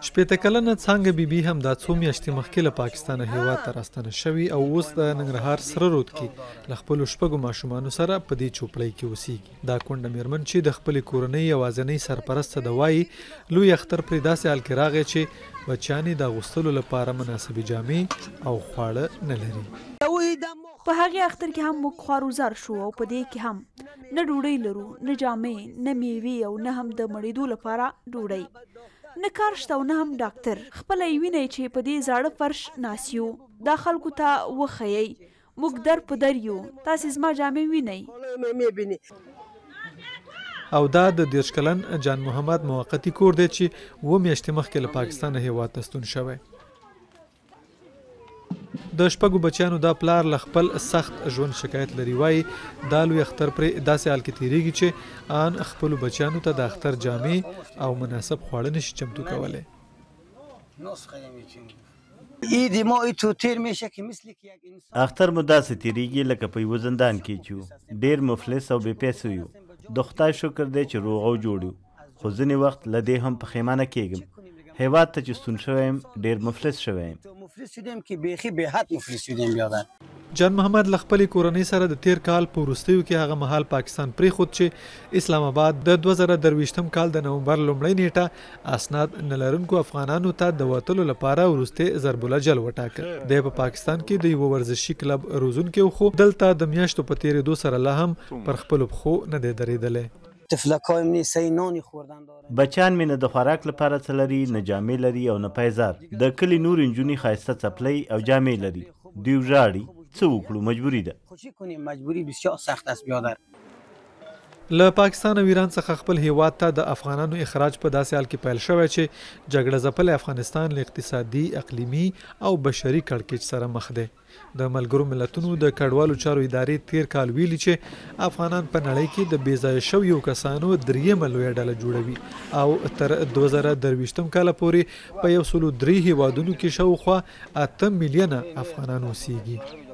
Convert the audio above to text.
شپېته کلنه څانګه بیبي هم دا څو میاشتې مخکې له پاکستانه هېواد ته راستنه شوې او اوس د ننګرهار سره رود کې له خپلو شپږو ماشومانو سره په دې چوپړۍ کې اوسېږي. دا کونډه مېرمن چې د خپلې کورنۍ یوازینۍ سرپرسته ده وایي لوی اختر پرې داسې حال کې راغی چې بچیان یې د اغوستلو لپاره مناسبې جامې او خواړه نه لري. په هغې اختر کې هم موږ خواروزار شو او په دې کې هم نه ډوډۍ لرو، نه جامې، نه میوې او نه هم د مړېدو لپاره ډوډۍ، نه کار شته او نه هم ډاکټر. خپله یې وینئ چې په دې زاړه فرش ناست یو. دا خلکو ته وښیئ موږ در په در یو، تاسې زما جامې وینئ. او دا د 30 کلن جان محمد موقتي کور دی چې 7 میاشتې مخکې له پاکستانه هېواد ته ستون شوی. د شپږو بچیانو دا پلار له خپل سخت ژوند شکایت لري. وایي دا لوی اختر پرې داسې حال کې تېرېږي چې آن خپلو بچیانو ته د اختر جامې او مناسب خواړه نشي چمتو کولی. اختر مو داسې تېرېږي لکه په یوه زندان کې چې ډېر مفلس او بې پیسو یو. د خدای شکر دی چې روغ او جوړ یو، خو ځینې وخت له دې هم پښیمانه کېږم. هېواد ته چې ستون شوی یم ډېر مفلس شوی یم. جان محمد له خپلې کورنۍ سره د تیر کال په وروستیو کې هغه مهال پاکستان پرېښود چې اسلام آباد د 2023 کال د نومبر لومړۍ نیټه اسناد نه لرونکو افغانانو ته د وتلو لپاره وروستی ضرب الاجل وټاکه. دی په پاکستان کې د یوه ورزشي کلب روزونکی و، خو دلته د میاشتو په تېرېدو سره لا هم پر خپلو پښو نه دی درېدلی. بچیان مې نه د خوراک لپاره څه لري، نه جامې لري او نه پیزار. د کلي نور نجونې ښایسته څپلۍ او جامې لري. دوی ژاړي، څه وکړو، مجبوري ده. له پاکستان او ایران څخه خپل هیواد ته د افغانانو اخراج په داسې حال کې پیل شوی چې جګړه ځپلی افغانستان له اقتصادي، اقلیمي او بشري کړکېچ سره مخ دی. د ملګرو ملتونو د کډوالو چارو ادارې تیر کال ویلي چې افغانان په نړۍ کې د بې ځایه شویو کسانو 3مه لویه ډله جوړوي او تر 2023 کاله پورې په 103 هیوادونو کې شاوخوا 8 میلیونه افغانان اوسېږي.